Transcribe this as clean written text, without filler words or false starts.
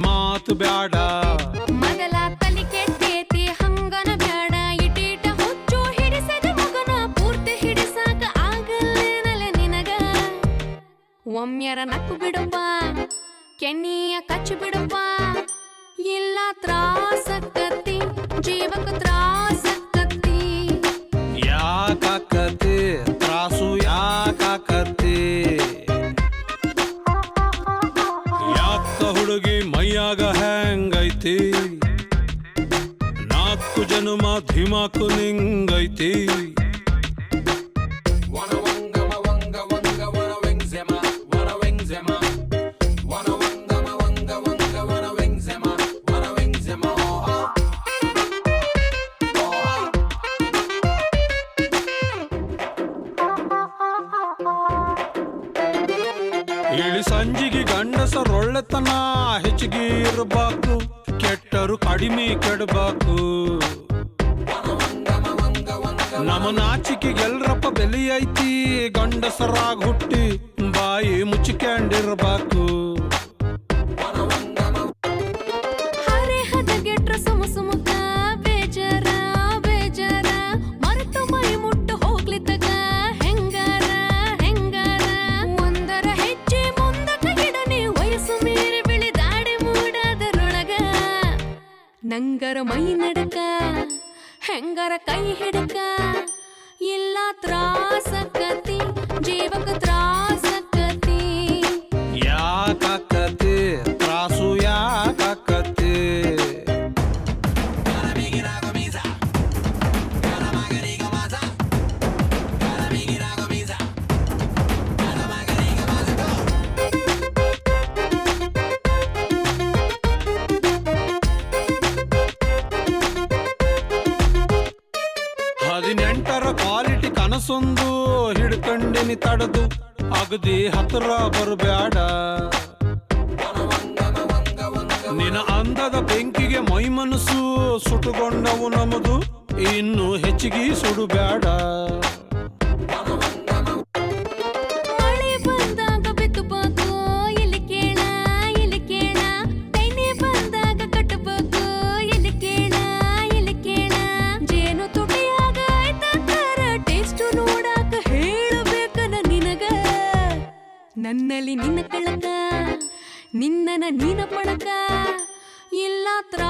ಮಾತು ಬ್ಯಾಡ ಮೊದಲ ತಲಿ ಕೆಟ್ಟೇತಿ ಹಂಗನ ಬ್ಯಾಡ ಇಟೀಟ ಹುಚ್ಚು ಹಿಡಿಸದ ಮಗನ ಪೂರ್ತಿ ಹಿಡಿಸಾಕ ಆಗಲ್ಲೇನಲ್ಲ ನಿನಗ ಒಮ್ಮೆರ ನಕ್ಕು ಬಿಡಪ್ಪ ಕೆನ್ನಿಯ ಕಚ್ಚಿ ಬಿಡಪ್ಪ ಇಲ್ಲ ತ್ರಾಸಕ್ಕತ್ತಿ ಜೀವಕ್ಕೆ ತ್ರಾಸಕ್ಕತ್ತಿ ಯಾಕಾಕತಿ ತ್ರಾಸು ಯಾಕಾಕತಿ ಹುಡುಗಿ ಮೈಯಾಗ ಹ್ಯಾಂಗೈತಿ ನಾಲ್ಕು ಜನುಮ ಧಿಮಾಕು ನಿಂಗೈತಿ ಇಳಿ ಸಂಜಿಗೆ ಗಂಡಸರೊಳ್ಳೆತನ ಹೆಚ್ಚಿಗೆ ಇರಬೇಕು ಕೆಟ್ಟರು ಕಡಿಮೆ ಕೆಡಬೇಕು ನಮ್ಮ ನಾಚಿಕೆಗೆಲ್ರಪ್ಪ ಬೆಲೆ ಐತಿ ಗಂಡಸರಾಗ ಹುಟ್ಟಿ ಬಾಯಿ ಮುಚ್ಚಿಕೊಂಡಿರ್ಬೇಕು ನಂಗರ ಮೈ ನಡಕ ಹೆಂಗರ ಕೈ ಹಿಡಕ ಇಲ್ಲ ತ್ರಾಸಕ್ಕತಿ ಜೀವಕ ತ್ರಾಸಕ್ಕತಿ ಯಾಕಾಕತಿ ತ್ರಾಸು ಯಾಕಾಕತಿ ಹದಿನೆಂಟರ ಕ್ವಾಲಿಟಿ ಕನಸೊಂದು ಹಿಡ್ಕಂಡಿನಿ ತಡದು ಅಗದಿ ಹತ್ರ ಬರಬ್ಯಾಡ ನಿನ್ನ ಅಂದದ ಬೆಂಕಿಗೆ ಮೈ ಮನಸ್ಸು ಸುಟ್ಟುಕೊಂಡವು ನಮದು ಇನ್ನು ಹೆಚ್ಚಿಗೆ ಸುಡುಬ್ಯಾಡ ನನ್ನಲ್ಲಿ ನಿನ್ನ ಕಳಕ ನಿನ್ನನ ನೀನ ಪಳಕ ಇಲ್ಲ ತ್ರಾ